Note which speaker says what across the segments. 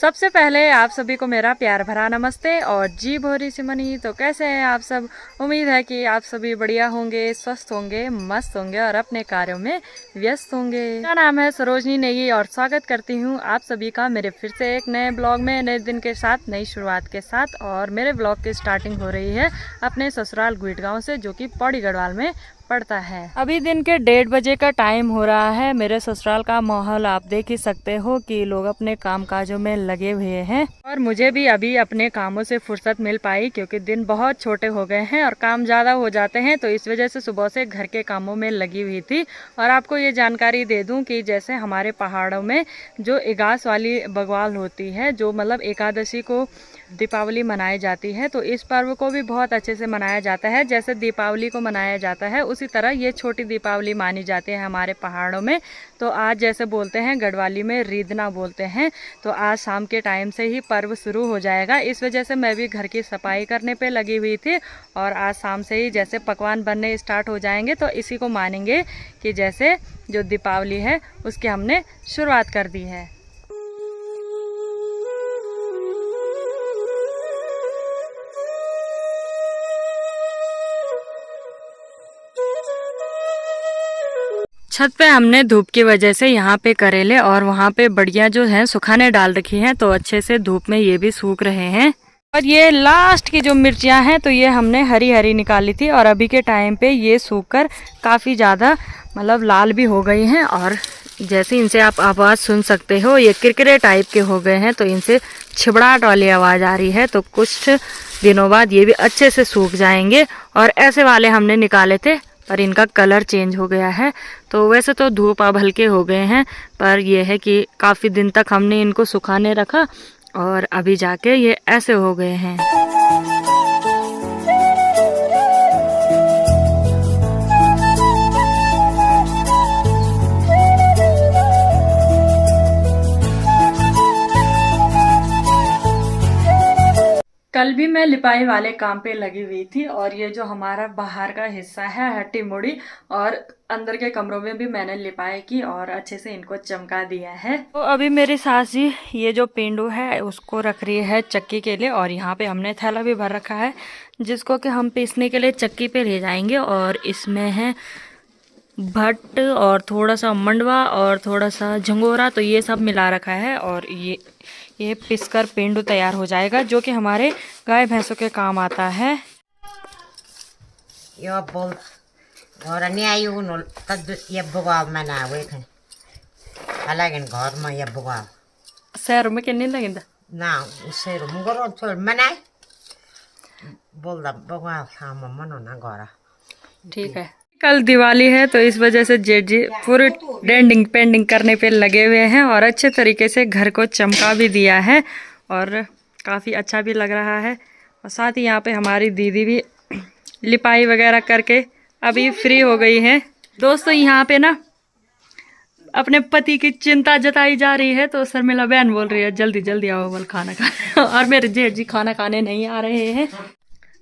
Speaker 1: सबसे पहले आप सभी को मेरा प्यार भरा नमस्ते और जी भोरी सिमनी। तो कैसे हैं आप सब। उम्मीद है कि आप सभी बढ़िया होंगे, स्वस्थ होंगे, मस्त होंगे और अपने कार्यों में व्यस्त होंगे। मेरा नाम है सरोजनी नेगी और स्वागत करती हूं आप सभी का मेरे फिर से एक नए ब्लॉग में, नए दिन के साथ, नई शुरुआत के साथ। और मेरे ब्लॉग की स्टार्टिंग हो रही है अपने ससुराल गुइट गाँव से, जो कि पौड़ी गढ़वाल में पड़ता है। अभी दिन के 1:30 बजे का टाइम हो रहा है। मेरे ससुराल का माहौल आप देख ही सकते हो कि लोग अपने काम काजों में लगे हुए हैं और मुझे भी अभी अपने कामों से फुर्सत मिल पाई, क्योंकि दिन बहुत छोटे हो गए हैं और काम ज़्यादा हो जाते हैं। तो इस वजह से सुबह से घर के कामों में लगी हुई थी। और आपको ये जानकारी दे दूं कि जैसे हमारे पहाड़ों में जो इगास वाली बग्वाल होती है, जो मतलब एकादशी को दीपावली मनाई जाती है, तो इस पर्व को भी बहुत अच्छे से मनाया जाता है। जैसे दीपावली को मनाया जाता है उसी तरह ये छोटी दीपावली मानी जाती है हमारे पहाड़ों में। तो आज जैसे बोलते हैं गढ़वाली में रीदना बोलते हैं, तो आज शाम के टाइम से ही पर्व शुरू हो जाएगा। इस वजह से मैं भी घर की सफाई करने पे लगी हुई थी और आज शाम से ही जैसे पकवान बनने स्टार्ट हो जाएंगे, तो इसी को मानेंगे कि जैसे जो दीपावली है उसकी हमने शुरुआत कर दी है। छत पे हमने धूप की वजह से यहाँ पे करेले और वहाँ पे बढ़िया जो है सुखाने डाल रखी हैं, तो अच्छे से धूप में ये भी सूख रहे हैं। और ये लास्ट की जो मिर्चियाँ हैं तो ये हमने हरी हरी निकाली थी और अभी के टाइम पे ये सूखकर काफ़ी ज़्यादा मतलब लाल भी हो गई हैं। और जैसे इनसे आप आवाज़ सुन सकते हो, ये किरकिरे टाइप के हो गए हैं, तो इनसे छिबड़ाहट वाली आवाज़ आ रही है। तो कुछ दिनों बाद ये भी अच्छे से सूख जाएंगे। और ऐसे वाले हमने निकाले थे पर इनका कलर चेंज हो गया है। तो वैसे तो धूप अब हल्के हो गए हैं, पर यह है कि काफ़ी दिन तक हमने इनको सुखाने रखा और अभी जाके ये ऐसे हो गए हैं। कल भी मैं लिपाई वाले काम पे लगी हुई थी और ये जो हमारा बाहर का हिस्सा है हट्टी मुड़ी और अंदर के कमरों में भी मैंने लिपाई की और अच्छे से इनको चमका दिया है। तो अभी मेरी सास जी ये जो पेंडू है उसको रख रही है चक्की के लिए, और यहाँ पे हमने थैला भी भर रखा है जिसको कि हम पीसने के लिए चक्की पे ले जाएंगे। और इसमें है भट्ट और थोड़ा सा मंडवा और थोड़ा सा झंगोरा, तो ये सब मिला रखा है और ये पिसकर पेंडू तैयार हो जाएगा, जो कि हमारे गाय भैंसों के काम आता है।
Speaker 2: यो बोल और न्यायु नो तद ये बुगाव मनावे थे अलगन घर में ये बुगाव
Speaker 1: शहर में किन्नी लगेंदा
Speaker 2: ना उसे मुगरो छोड़ मनाए बोल दा बुगाव शाम मनो ना गोरा।
Speaker 1: ठीक है। कल दिवाली है तो इस वजह से जेठ जी पूरे डेंडिंग पेंडिंग करने पे लगे हुए हैं और अच्छे तरीके से घर को चमका भी दिया है और काफ़ी अच्छा भी लग रहा है। और साथ ही यहाँ पे हमारी दीदी भी लिपाई वगैरह करके अभी फ्री हो गई है। दोस्तों यहाँ पे ना अपने पति की चिंता जताई जा रही है, तो शर्मिला बहन बोल रही है जल्दी जल्दी आओ बोल खाना खाने और मेरे जेठ जी खाना खाने नहीं आ रहे हैं।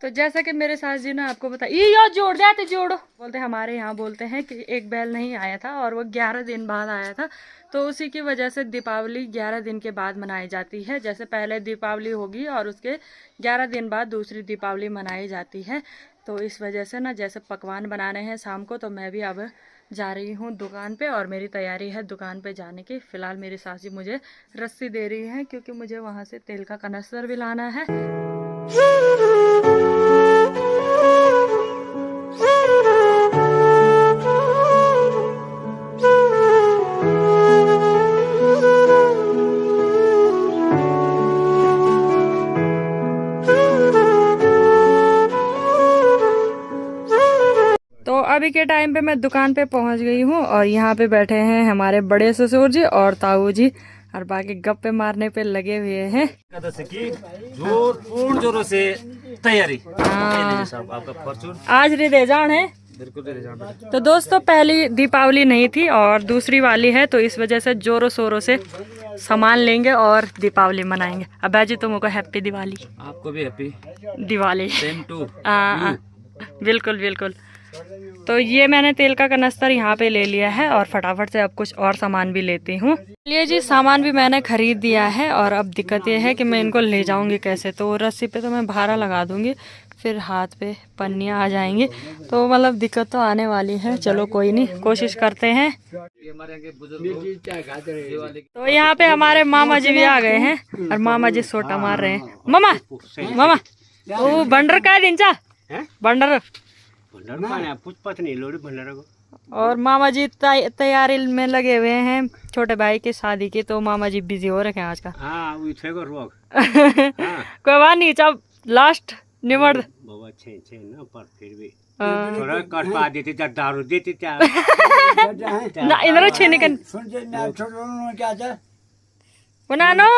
Speaker 1: तो जैसा कि मेरे सास जी ने आपको बताया, ये यार जोड़ जाते जोड़ो बोलते, हमारे यहाँ बोलते हैं कि एक बैल नहीं आया था और वो 11 दिन बाद आया था। तो उसी की वजह से दीपावली 11 दिन के बाद मनाई जाती है। जैसे पहले दीपावली होगी और उसके 11 दिन बाद दूसरी दीपावली मनाई जाती है। तो इस वजह से ना जैसे पकवान बनाने हैं शाम को, तो मैं भी अब जा रही हूँ दुकान पे और मेरी तैयारी है दुकान पे जाने की। फ़िलहाल मेरी सास जी मुझे रस्सी दे रही है क्योंकि मुझे वहाँ से तेल का कनस्तर भी लाना है। तो अभी के टाइम पे मैं दुकान पे पहुंच गई हूँ और यहाँ पे बैठे हैं हमारे बड़े ससुर जी और ताऊ जी और बाकी गप्पे मारने पे लगे हुए हैं।
Speaker 3: पूर्ण जोरों से तैयारी।
Speaker 1: आज रिदेजान है, तो दोस्तों पहली दीपावली नहीं थी और दूसरी वाली है, तो इस वजह से जोरों शोरों से सामान लेंगे और दीपावली मनाएंगे। अब्बा जी तुमको हैप्पी दिवाली।
Speaker 3: आपको भी हैप्पी
Speaker 1: दिवाली।
Speaker 3: Same to.
Speaker 1: बिल्कुल बिल्कुल। तो ये मैंने तेल का कनस्तर यहाँ पे ले लिया है और फटाफट से अब कुछ और सामान भी लेती हूँ। चलिए जी, सामान भी मैंने खरीद दिया है और अब दिक्कत ये है कि मैं इनको ले जाऊंगी कैसे। तो रस्सी पे तो मैं भारा लगा दूंगी, फिर हाथ पे पन्नियाँ आ जाएंगी, तो मतलब दिक्कत तो आने वाली है। चलो कोई नहीं, कोशिश करते हैं। तो यहाँ पे हमारे मामा जी भी आ गए हैं और मामा जी सोटा मार रहे हैं। मामा मामा वो बंडर का दिन चा बंडर और मामा जी तैयारी में लगे हुए हैं छोटे भाई की शादी की। तो मामा जी बिजी हो रखे हैं आज का। कोई बात नहीं, जब लास्ट निमड़ ना इधर छीनी कर बनानो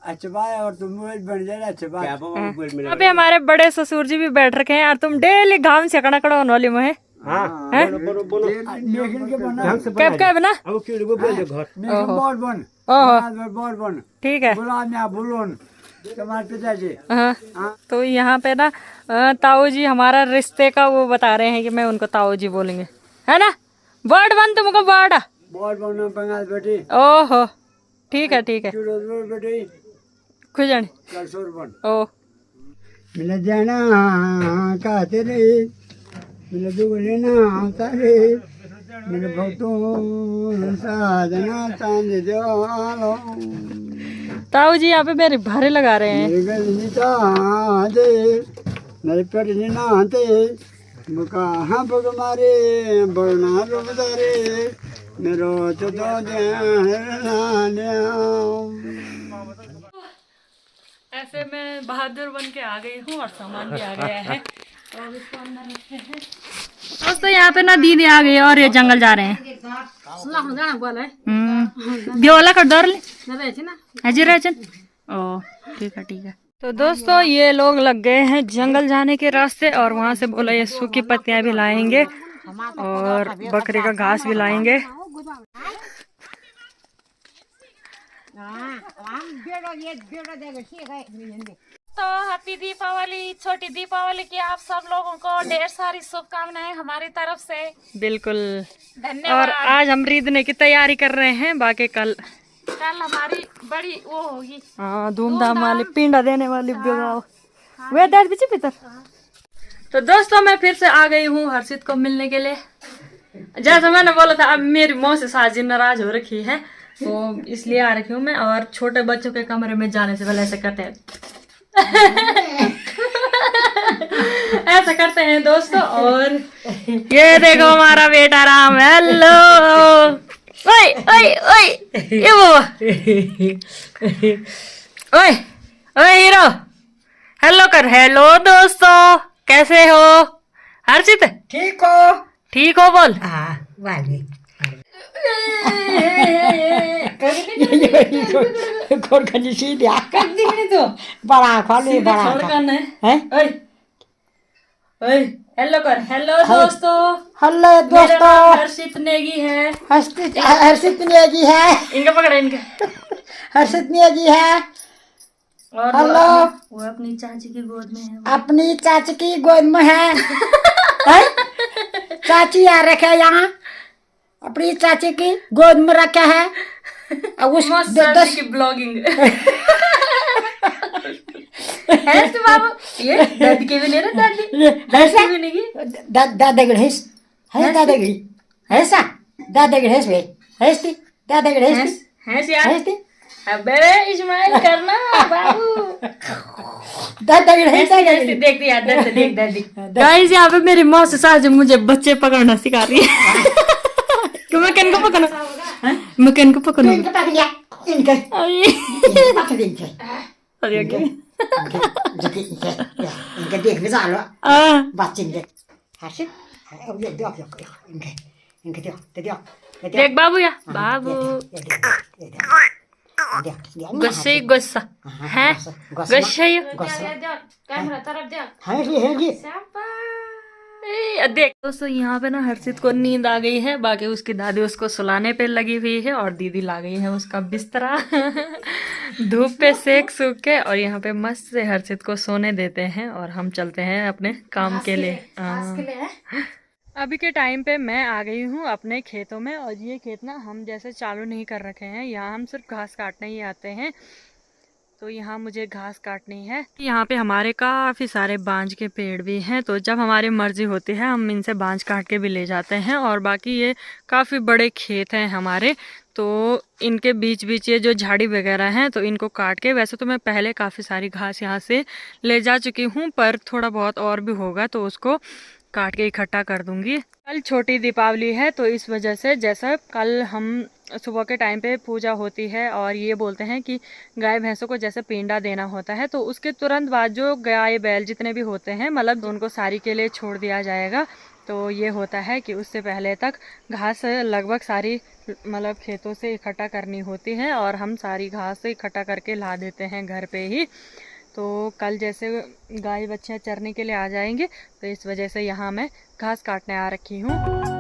Speaker 4: और तुम बन जाए
Speaker 1: अभी हमारे बड़े ससुर जी भी बैठ रखे हैं और तुम डेली घाम से कड़ा कड़ा होने वाली मुहे कैब कैब ना ठीक है।
Speaker 4: तुम्हारे पिताजी
Speaker 1: तो यहाँ पे ना ताऊ जी हमारा रिश्ते का वो बता रहे हैं कि मैं उनको ताऊ जी बोलेंगे, है ना। वर्ड बन तुमको वर्ड
Speaker 4: बंगाल बेटी
Speaker 1: ओहो ठीक है ठीक है
Speaker 4: बेटी
Speaker 1: खुजन ओ
Speaker 4: मिल जाना कहते रे मिल दुगले ना तारे मेरे भक्तों साधना चांद दो।
Speaker 1: ताऊ जी यहाँ पे मेरे भारे लगा रहे हैं।
Speaker 4: मेरे पेट नहाते कहाँ पग मारे बना रो बतारे मेरो तो
Speaker 1: ऐसे मैं बहादुर बन के आ गई हूँ और सामान भी आ गया है। तो अब इसको अंदर रखते हैं। दोस्तों यहाँ पे ना दीदी आ गई और ये जंगल जा रहे हैं। दियोला कर दौर ले ओ ठीक है ठीक है। तो दोस्तों ये लोग लग गए हैं जंगल जाने के रास्ते और वहाँ से बोला ये सूखी पत्तियां भी लाएंगे और बकरी का घास भी लाएंगे। तो हैप्पी दीपावली, छोटी दीपावली की आप सब लोगों को ढेर सारी शुभकामनाएं हमारी तरफ से। बिल्कुल धन्यवाद। और आज हम रीदने की तैयारी कर रहे हैं, बाकी कल हमारी बड़ी वो होगी हाँ धूमधाम वाली पिंडा देने वाली वे दर्द पीछे भीतर। तो दोस्तों मैं फिर से आ गई हूँ हर्षित को मिलने के लिए। जैसा मैंने बोला था अब मेरी मौत से साजी नाराज हो रखी है तो इसलिए आ रखी हूँ मैं। और छोटे बच्चों के कमरे में जाने से पहले ऐसे करते हैं ऐसा करते हैं दोस्तों। और ये देखो हमारा बेटा राम, हेलो ओए ओए ओए ये बाबा ओए ओए हीरो हेलो कर। हेलो दोस्तों कैसे हो हर्षित? ठीक हो बोल।
Speaker 4: बड़ा खाली बड़ा
Speaker 1: हेलो कर। हेलो दोस्तों,
Speaker 4: हेलो दोस्तों,
Speaker 1: हर्षित नेगी है।
Speaker 4: हर्षित नेगी है,
Speaker 1: इनका पकड़ा इनका
Speaker 4: हर्षित नेगी है।
Speaker 1: और
Speaker 4: हेलो
Speaker 1: वो अपनी चाची की गोद में है।
Speaker 4: अपनी चाची की गोद में है, है? चाची आ रखे यहाँ अपनी चाची की गोद में रखा है। अब उस
Speaker 1: चाची की ब्लॉगिंग है तो बाबू ये दादी के भी नहीं ना दादी भी नहीं
Speaker 4: दादागिरी है दादागिरी ऐसा दादागिरी है भाई हैस्ती दादागिरी हैस्ती
Speaker 1: अबे इस्माइल करना बाबू
Speaker 4: दादागिरी है
Speaker 1: देख दिया देख दादी। गाइस यहाँ पे मेरी माँ से साज मुझे बच्चे पकड़ना सिखा रही है क्यों मैं किन को पकड़ना मैं किन को पकड़ूं
Speaker 4: इनके देख भी जालो बच्चे इनके हर्षित इनके
Speaker 1: देख बाबू या बाबू गुस्से गुस्सा है गुस्से कैमरा तरफ देख देख दोस्तों, यहाँ पे ना हर्षित को नींद आ गई है, बाकी उसकी दादी उसको सुलाने पे लगी हुई है और दीदी ला गई है उसका बिस्तरा धूप पे सेक सूख के। और यहाँ पे मस्त से हर्षित को सोने देते हैं और हम चलते हैं अपने काम के लिए। अभी के टाइम पे मैं आ गई हूँ अपने खेतों में, और ये खेत ना हम जैसे चालू नहीं कर रखे हैं, यहाँ हम सिर्फ घास काटने ही आते हैं। तो यहाँ मुझे घास काटनी है। यहाँ पे हमारे काफ़ी सारे बांज के पेड़ भी हैं, तो जब हमारी मर्जी होती है हम इनसे बांज काट के भी ले जाते हैं। और बाकी ये काफ़ी बड़े खेत हैं हमारे, तो इनके बीच बीच ये जो झाड़ी वगैरह हैं तो इनको काट के, वैसे तो मैं पहले काफ़ी सारी घास यहाँ से ले जा चुकी हूँ, पर थोड़ा बहुत और भी होगा तो उसको काट के इकट्ठा कर दूंगी। कल छोटी दीपावली है, तो इस वजह से जैसा कल हम सुबह के टाइम पे पूजा होती है और ये बोलते हैं कि गाय भैंसों को जैसे पिंडा देना होता है, तो उसके तुरंत बाद जो गाय बैल जितने भी होते हैं मतलब उनको सारी के लिए छोड़ दिया जाएगा। तो ये होता है कि उससे पहले तक घास लगभग सारी मतलब खेतों से इकट्ठा करनी होती है और हम सारी घास इकट्ठा करके ला देते हैं घर पे ही। तो कल जैसे गाय बच्चे चरने के लिए आ जाएंगे, तो इस वजह से यहाँ मैं घास काटने आ रखी हूँ।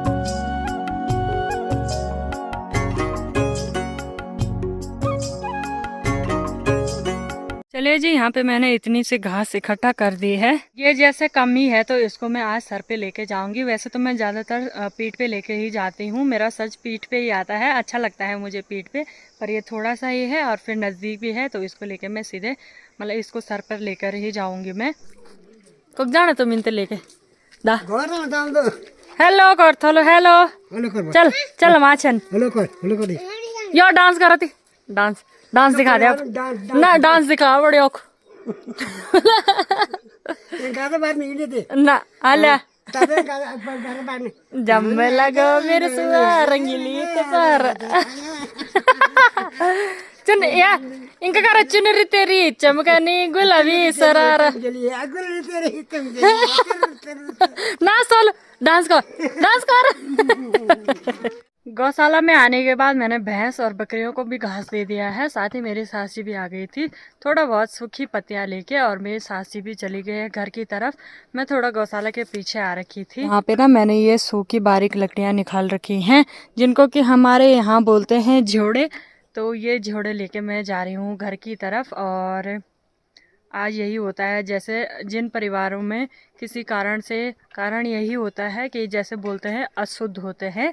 Speaker 1: चलिए जी, यहाँ पे मैंने इतनी सी घास इकट्ठा कर दी है। ये जैसे कमी है तो इसको मैं आज सर पे लेके जाऊंगी। वैसे तो मैं ज़्यादातर पीठ पे लेके ही जाती हूँ, मेरा सच पीठ पे ही आता है, अच्छा लगता है मुझे पीठ पे। पर ये थोड़ा सा ही है और फिर नज़दीक भी है, तो इसको लेके मैं सीधे मतलब इसको सर पर लेकर ही जाऊंगी मैं। कब जाना तुम इनते लेके दा हेलो कर थोलो हेलो चल चल माछन यो डांस करो ती डांस डांस दिखा दे अब ना, डांस दिखा बड़े औख ना आला जम लगो मेरे सुआ रंगीली कपर चुन या इनका करा चुनरी तेरी चमकनी गुलाबी सरारा ना सोल डांस कर गौशाला में आने के बाद मैंने भैंस और बकरियों को भी घास दे दिया है। साथ ही मेरी सास जी भी आ गई थी थोड़ा बहुत सूखी पत्तियां लेके, और मेरी सास जी भी चली गई है घर की तरफ। मैं थोड़ा गौशाला के पीछे आ रखी थी। यहाँ पे ना मैंने ये सूखी बारीक लकड़ियां निकाल रखी हैं, जिनको कि हमारे यहाँ बोलते हैं झोड़े। तो ये झोड़े लेके मैं जा रही हूँ घर की तरफ। और आज यही होता है, जैसे जिन परिवारों में किसी कारण यही होता है कि जैसे बोलते हैं अशुद्ध होते हैं,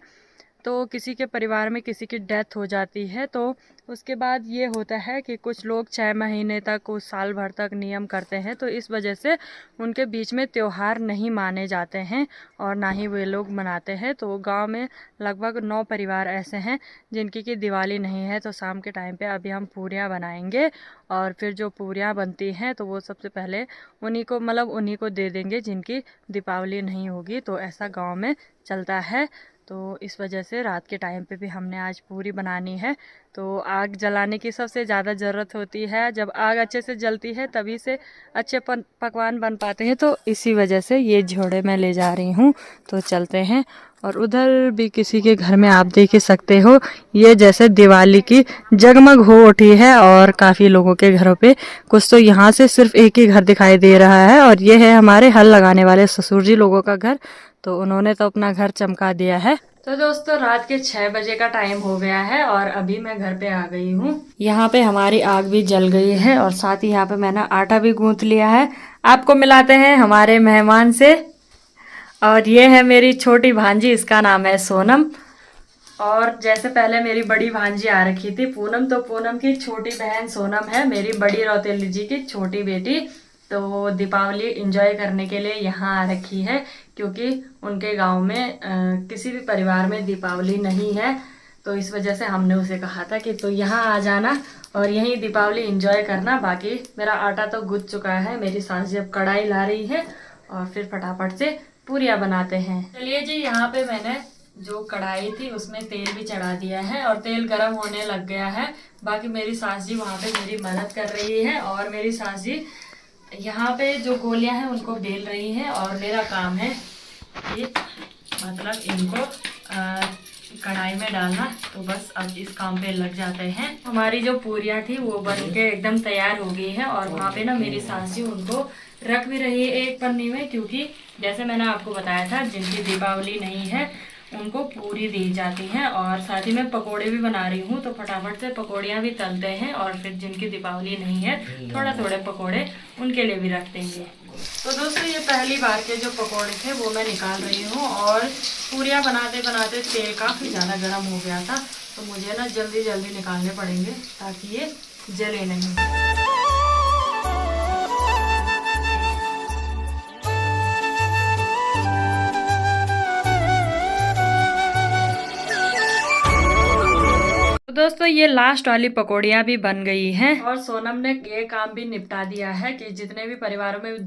Speaker 1: तो किसी के परिवार में किसी की डेथ हो जाती है, तो उसके बाद ये होता है कि कुछ लोग 6 महीने तक कुछ साल भर तक नियम करते हैं। तो इस वजह से उनके बीच में त्योहार नहीं माने जाते हैं और ना ही वे लोग मनाते हैं। तो गांव में लगभग 9 परिवार ऐसे हैं जिनकी की दिवाली नहीं है। तो शाम के टाइम पे अभी हम पूरियाँ बनाएंगे, और फिर जो पूरियाँ बनती हैं तो वो सबसे पहले उन्हीं को दे देंगे जिनकी दीपावली नहीं होगी। तो ऐसा गाँव में चलता है। तो इस वजह से रात के टाइम पे भी हमने आज पूरी बनानी है। तो आग जलाने की सबसे ज़्यादा ज़रूरत होती है, जब आग अच्छे से जलती है तभी से अच्छे पकवान बन पाते हैं। तो इसी वजह से ये झोड़े मैं ले जा रही हूँ। तो चलते हैं। और उधर भी किसी के घर में आप देख ही सकते हो, ये जैसे दिवाली की जगमग हो उठी है, और काफ़ी लोगों के घरों पे कुछ तो यहाँ से सिर्फ एक ही घर दिखाई दे रहा है, और ये है हमारे हल लगाने वाले ससुर जी लोगों का घर। तो उन्होंने तो अपना घर चमका दिया है। तो दोस्तों, रात के 6 बजे का टाइम हो गया है और अभी मैं घर पे आ गई हूँ। यहाँ पे हमारी आग भी जल गई है, और साथ ही यहाँ पे मैंने आटा भी गूंथ लिया है। आपको मिलाते हैं हमारे मेहमान से। और ये है मेरी छोटी भांजी, इसका नाम है सोनम। और जैसे पहले मेरी बड़ी भांजी आ रखी थी पूनम, तो पूनम की छोटी बहन सोनम है मेरी बड़ी रौतेली जी की छोटी बेटी। तो दीपावली एंजॉय करने के लिए यहाँ आ रखी है, क्योंकि उनके गांव में किसी भी परिवार में दीपावली नहीं है। तो इस वजह से हमने उसे कहा था कि तो यहाँ आ जाना और यहीं दीपावली एंजॉय करना। बाकी मेरा आटा तो गुज चुका है, मेरी सास जी अब कढ़ाई ला रही है और फिर फटाफट से पूरियाँ बनाते हैं। चलिए जी, यहाँ पे मैंने जो कढ़ाई थी उसमें तेल भी चढ़ा दिया है और तेल गर्म होने लग गया है। बाकी मेरी सास जी वहाँ पे मेरी मदद कर रही है, और मेरी सास जी यहाँ पे जो गोलियां हैं उनको बेल रही हैं, और मेरा काम है ये मतलब इनको कढ़ाई में डालना। तो बस अब इस काम पे लग जाते हैं। हमारी जो पूरियाँ थी वो बन के एकदम तैयार हो गई है, और वहाँ पे ना मेरी सास जी उनको रख भी रही है एक पन्नी में, क्योंकि जैसे मैंने आपको बताया था जिनकी दीपावली नहीं है उनको पूरी दी जाती है। और साथ ही मैं पकोड़े भी बना रही हूँ, तो फटाफट से पकोड़ियाँ भी तलते हैं और फिर जिनकी दीपावली नहीं है थोड़ा थोड़े पकोड़े उनके लिए भी रख देंगे। तो दोस्तों ये पहली बार के जो पकोड़े थे वो मैं निकाल रही हूँ, और पूरियाँ बनाते बनाते तेल काफ़ी ज़्यादा गर्म हो गया था, तो मुझे ना जल्दी जल्दी निकालने पड़ेंगे ताकि ये जले नहीं। दोस्तों ये लास्ट वाली पकौड़ियाँ भी बन गई हैं, और सोनम ने ये काम भी निपटा दिया है कि जितने भी परिवारों में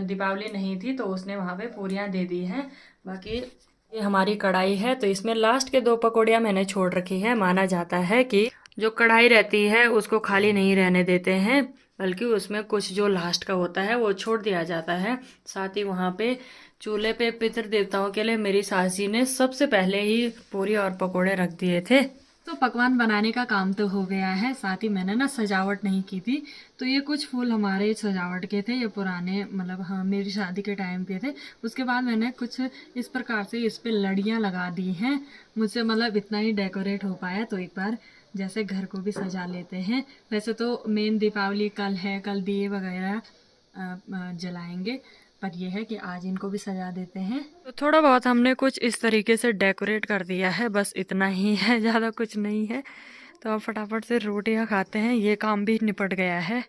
Speaker 1: दीपावली नहीं थी तो उसने वहाँ पे पूरियाँ दे दी हैं। बाकी ये हमारी कढ़ाई है, तो इसमें लास्ट के 2 पकौड़ियाँ मैंने छोड़ रखी है। माना जाता है कि जो कढ़ाई रहती है उसको खाली नहीं रहने देते हैं, बल्कि उसमें कुछ जो लास्ट का होता है वो छोड़ दिया जाता है। साथ ही वहाँ पे चूल्हे पे पितृ देवताओं के लिए मेरी सास जी ने सबसे पहले ही पूरी और पकौड़े रख दिए थे। तो पकवान बनाने का काम तो हो गया है, साथ ही मैंने ना सजावट नहीं की थी। तो ये कुछ फूल हमारे सजावट के थे, ये पुराने मतलब हाँ मेरी शादी के टाइम पे थे। उसके बाद मैंने कुछ इस प्रकार से इस पे लड़ियाँ लगा दी हैं। मुझसे मतलब इतना ही डेकोरेट हो पाया, तो एक बार जैसे घर को भी सजा लेते हैं। वैसे तो मेन दीपावली कल है, कल दिए वगैरह जलाएंगे, पर यह है कि आज इनको भी सजा देते हैं। तो थोड़ा बहुत हमने कुछ इस तरीके से डेकोरेट कर दिया है, बस इतना ही है, ज़्यादा कुछ नहीं है। तो अब फटाफट से रोटियां खाते हैं, ये काम भी निपट गया है।